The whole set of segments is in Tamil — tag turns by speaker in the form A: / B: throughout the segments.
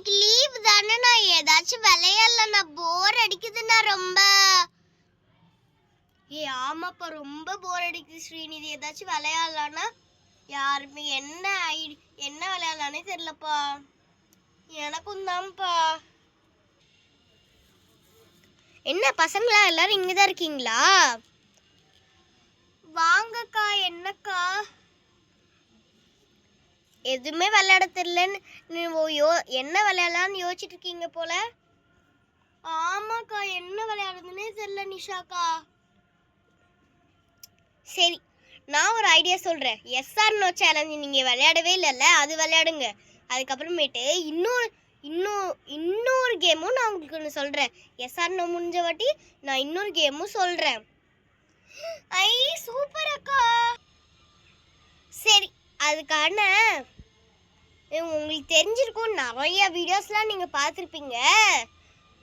A: இன்னைக்கு லீவ் தானே, நான் ஏதாச்சும் விளையாடல, போர் அடிக்குதுன்னா ரொம்ப. ஆமாப்பா, ரொம்ப போர் அடிக்குது ஸ்ரீநிதி. ஏதாச்சும் விளையாடலான்னா யாருமே என்ன விளையாடலானே தெரியலப்பா. எனக்கும் தான்ப்பா. என்ன பசங்களா எல்லாரும் இங்கதான் இருக்கீங்களா? வாங்கக்கா. என்னக்கா? எதுவுமே விளையாட தெரியலன்னு என்ன விளையாடலான்னு யோசிச்சுட்டு இருக்கீங்க போல. ஆமாக்கா, என்ன விளையாடுறதுன்னே தெரியல நிஷாக்கா. சரி, நான் ஒரு ஐடியா சொல்றேன். எஸ்ஆர் நோ சேலஞ்ச் நீங்க விளையாடவே இல்லைல்ல, அது விளையாடுங்க. அதுக்கப்புறமேட்டு இன்னொரு கேமும் நான் உங்களுக்கு ஒன்று சொல்றேன். எஸ்ஆர் நோ முடிஞ்ச வாட்டி நான் இன்னொரு கேமும் சொல்றேன். ஐ சூப்பர் அக்கா. சரி, அதுக்கான உங்களுக்கு தெரிஞ்சிருக்கும், நிறைய வீடியோஸ்லாம் நீங்கள் பார்த்துருப்பீங்க.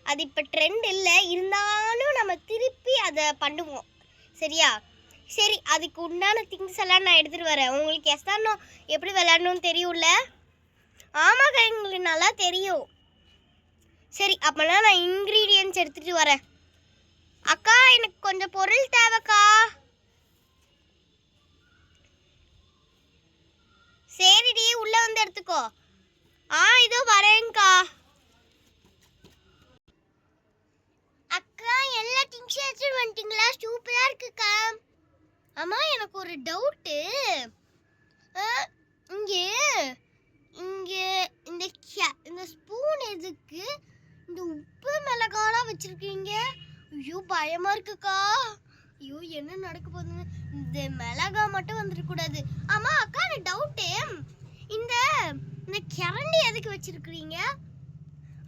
A: அது இப்போ ட்ரெண்ட் இல்லை, இருந்தாலும் நம்ம திருப்பி அதை பண்ணுவோம். சரியா? சரி, அதுக்கு உண்டான திங்ஸ் எல்லாம் நான் எடுத்துகிட்டு வரேன். உங்களுக்கு எஸ்ஆர்னோ எப்படி விளையாடணும்னு தெரியும்ல? ஆமாக்கா, எங்களுக்கு நல்லா தெரியும். சரி, அப்போனா நான் இன்க்ரீடியன்ட்ஸ் எடுத்துகிட்டு வரேன். அக்கா, எனக்கு கொஞ்சம் பொருள் தேவைக்கா. சரிடி, உள்ள வந்து எடுத்துக்கோ. இதோ வரேன்க்கா. அக்கா, எல்லா திங்ஸும் எடுத்துட்டு வந்துட்டீங்களா? சூப்பரா இருக்குக்கா. ஆமா, எனக்கு ஒரு டவுட்டு. இங்கே இங்கே இந்த ஸ்பூன் எதுக்கு இந்த உப்பு மிளகாலாம் வச்சிருக்கீங்க? ஐயோ, பயமா இருக்குக்கா. ஐயோ, என்ன நடக்க போகுதுன்னு. இந்த மிளகா மட்டும் வந்துட கூடாது. ஆமா அக்கா, எனக்கு டவுட்டு. இந்த இந்த கரண்டி எதுக்கு வச்சிருக்கீங்க?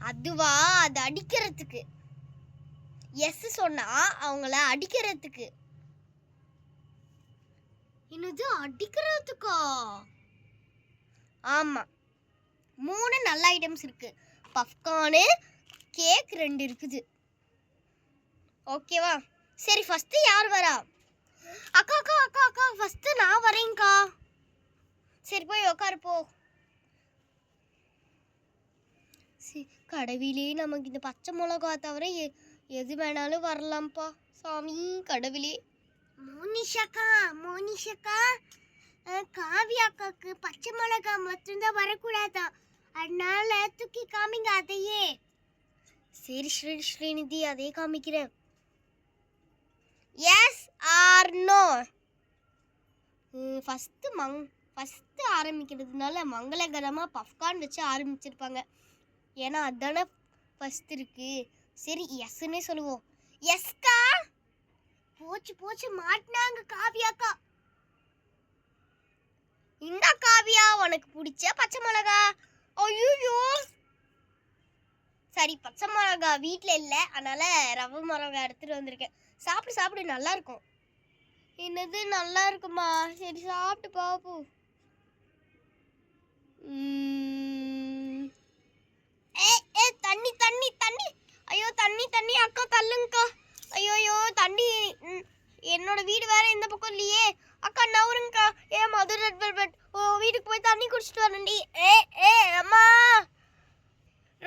A: அதுவா, அது அடிக்கிறதுக்கு. எஸ் சொன்னா அவங்கள அடிக்கிறதுக்கு. என்னது, அடிக்கிறதுக்கா? ஆமா, 3 நல்ல ஐட்டம்ஸ் இருக்கு. பப்கார்னு, கேக் 2 இருக்குது. ஓகேவா? சரி, ஃபர்ஸ்ட் யார் வரா? அக்கா அக்கா அக்கா அக்கா, ஃபர்ஸ்ட் நான் வரேன்க்கா. சரி, போய் உட்காரு போ. கடவுளே, நமக்கு இந்த பச்சை மிளகா தவிர எது வேணாலும் வரலாம்ப்பா. சாமி கடவுளே. மோனிஷாக்கா, காவியாக்காக்கு பச்சை மிளகா மட்டும்தான் வரக்கூடாதான். அதனால தூக்கி காமிங்க அதையே. சரி ஸ்ரீநிதி, அதே காமிக்கிறேன். Yes or no? ஃபஸ்ட்டு ஆரம்பிக்கிறதுனால மங்களகரமாக பப்கார்ன் வச்சு ஆரம்பிச்சிருப்பாங்க. ஏன்னா அதானே ஃபஸ்ட் இருக்கு. சரி, எஸ்ன்னே சொல்லுவோம். எஸ்கா. போச்சு மாட்டினாங்க காவியாக்கா. இந்த காவியா, உனக்கு பிடிச்ச பச்சை மிளகா. ஐயோ, சரி, பச்சை மிளகா வீட்டில் இல்லை, அதனால ரவை மிளகா எடுத்துட்டு வந்திருக்கேன். சாப்பிடு, நல்லா இருக்கும். என்னது நல்லா இருக்குமா? சரி, சாப்பிட்டு பாப்போம். தண்ணி. ஐயோ, தண்ணி அக்கா, தள்ளுங்கக்கா. ஐயோ, தண்ணி. என்னோட வீடு வேற இந்த பக்கம் இல்லையே. அக்கா, நவருங்கக்கா. Madurai red velvet. வீட்டுக்கு போய் தண்ணி குடிச்சிட்டு வரண்டி. அம்மா,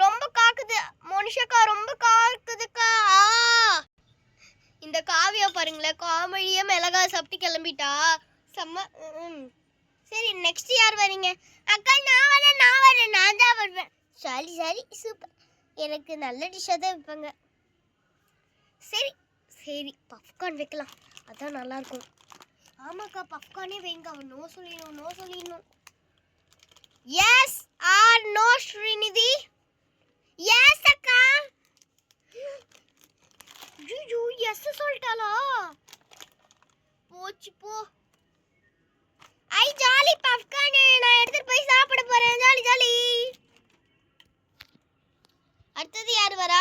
A: ரொம்ப காக்குது மனுஷக்கா, ரொம்ப காக்குதுக்கா. இந்த காவியா பாருங்களேன், காமெடியா மிளகாய் சாப்பிட்டு கிளம்பிட்டா. செம்ம. சரி, நெக்ஸ்ட் யார் வரீங்க? அக்கா, நான் வரேன். நான் தான் வருவேன். சரி, சூப்பர். எனக்கு நல்ல டிஷ்ஷாக தான் வைப்பாங்க. சரி, பப்கார்ன் வைக்கலாம், அதான் நல்லா இருக்கும். ஆமாக்கா, பப்கார்னே வைங்க. அவன் நோ சொல்லிடணும். Yes or no Srinidhi? Yes அக்கா. ஐயோ, எஸ் சொல்லிட்டாளா? போச்சு போ. ஐ ஜாலி, பப்கார்ன் நான் எடுத்துட்டு போய் சாப்பிட போறேன். ஜாலி. அடுத்தது யார் வரா?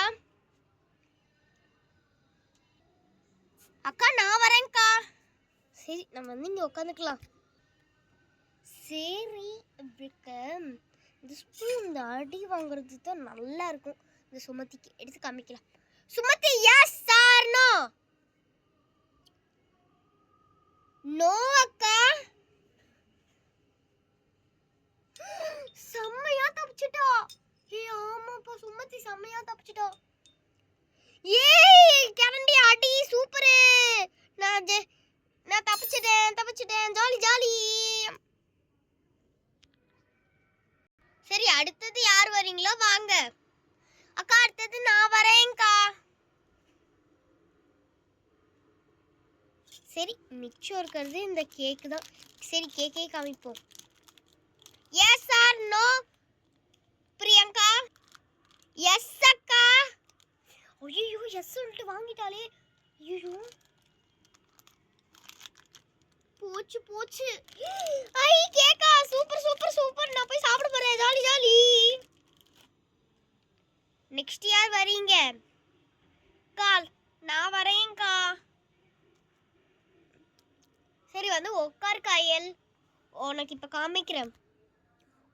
A: அக்கா, நான் வரேன்க்கா. சரி, நம்ம வந்து இங்கே உட்காந்துக்கலாம். சரி, இந்த ஸ்பூன் இந்த அடி வாங்குறது தான் நல்லா இருக்கும். இந்த சுமதிக்கு எடுத்து காமிக்கலாம். Sumathi, yes or no? No அக்கா. செம்மையா தப்பிச்சிட்டா. ஆமா, அம்மாச்சி செம்மையா தப்பிச்சிட்டோம். ஏய் கரண்டி அடி சூப்பர். நான் தப்பிச்சிட்டேன் ஜாலி ஜாலி. சரி அடுத்தது யார் வரீங்களோ வாங்க. அக்கா அடுத்தது நான் வரேன்க்கா. சரி மிச்சம் இருக்கிறது இந்த கேக்கு தான். சரி கேக்கே காமிப்போம். Yes or no Priyanka? Yes அக்கா. ஐயோ எஸ் சொல்லிட்டு வாங்கிட்டாலே. ஐயோ போச்சு போச்சு. ஐ கேக்கா சூப்பர் சூப்பர் சூப்பர். நான் போய் சாப்பிட போறேன் ஜாலி ஜாலி. நெக்ஸ்ட் யார் வரீங்க? கால் நான் வரேன்க்கா. சரி வந்து உட்கார் காயல், உனக்கு இப்ப காமிக்கிறேன்.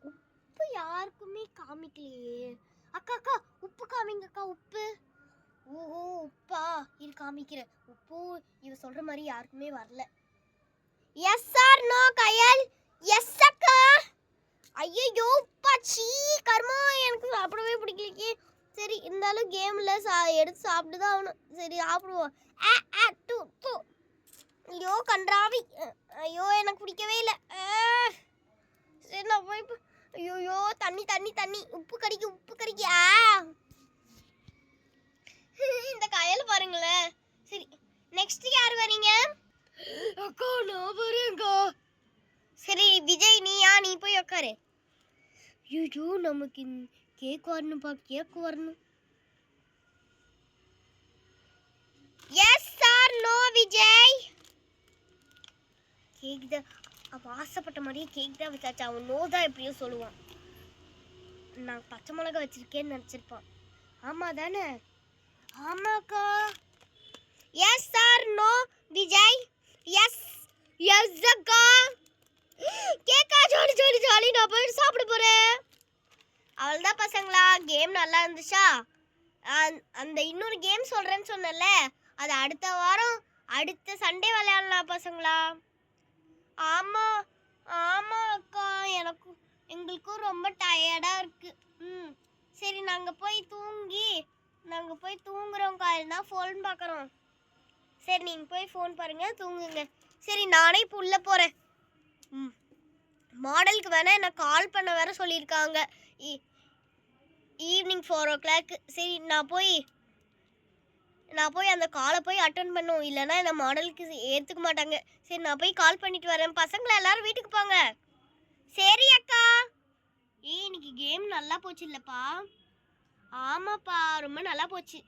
A: உப்பு யாருக்குமே காமிக்கலையே. அக்கா அக்கா உப்பு காமிங்க அக்கா. உப்பு ஓஹோ உப்பா இது காமிக்கிறேன். உப்பு இவ சொல்ற மாதிரி யாருக்குமே வரல. S or no Kayal? S அக்கா. ஐயோ உப்பாச்சி கர்மா எனக்கு சாப்பிடவே பிடிக்கலையே. சரி இருந்தாலும் கேம்ல எடுத்து சாப்பிட்டு தான் ஆகணும். சரி சாப்பிடுவோம். ஐயோ கன்றாவி. ஐயோ எனக்கு பிடிக்கவே இல்லை. சரி நான் போய் ஐயோ தண்ணி தண்ணி தண்ணி. உப்பு கடிக்கு உப்பு கடிக்கு. இந்த கயல் பாருங்களேன். சரி நெக்ஸ்ட் யார் வரீங்க? அக்கா நான் வரேன்க்கா. சரி விஜய் நீ போய் உட்காரு. ஐயோ நமக்கு கேக் வரணும்ப்பா. கேக் வரணும். Yes or no Vijay? Cake தான் அவன் ஆசைப்பட்ட மாதிரியே கேக் தான் வச்சாச்சு. அவன் நோ தான் எப்படியோ சொல்லுவான். நான் பச்சை மிளகா வச்சிருக்கேன்னு நினச்சிருப்பான். ஆமாம் தானே? ஆமாக்கா. Yes or no Vijay? Yes yes அக்கா. கேக்கா ஜாலி ஜாலி ஜாலி. நான் போய் சாப்பிட போகிறேன். அவள்தான் பசங்களா. கேம் நல்லா இருந்துச்சா? அந்த இன்னொரு கேம் சொல்கிறேன்னு சொன்னல, அது அடுத்த வாரம் அடுத்த சண்டே விளையாடலாம் பசங்களா. ஆமாம் ஆமாம் அக்கா. எங்களுக்கும் ரொம்ப டயர்டாக இருக்குது. சரி நாங்கள் போய் தூங்குறோம்க்கா. இல்லைனா ஃபோன் பார்க்குறோம். சரி நீங்கள் போய் ஃபோன் பாருங்கள் தூங்குங்க. சரி நானே இப்போ உள்ளே போகிறேன். மாடலுக்கு வேணால் என்னை கால் பண்ண வேற சொல்லியிருக்காங்க ஈவினிங் 4 o'clock. சரி நான் போய் அந்த காலை போய் அட்டன் பண்ணும். இல்லைன்னா என்னை மாடலுக்கு ஏற்றுக்க மாட்டாங்க. சரி நான் போய் கால் பண்ணிட்டு வரேன். பசங்களை எல்லாரும் வீட்டுக்கு போங்க. சரி அக்கா. இன்னைக்கு கேம் நல்லா போச்சு இல்லைப்பா? ஆமாப்பா ரொம்ப நல்லா போச்சு.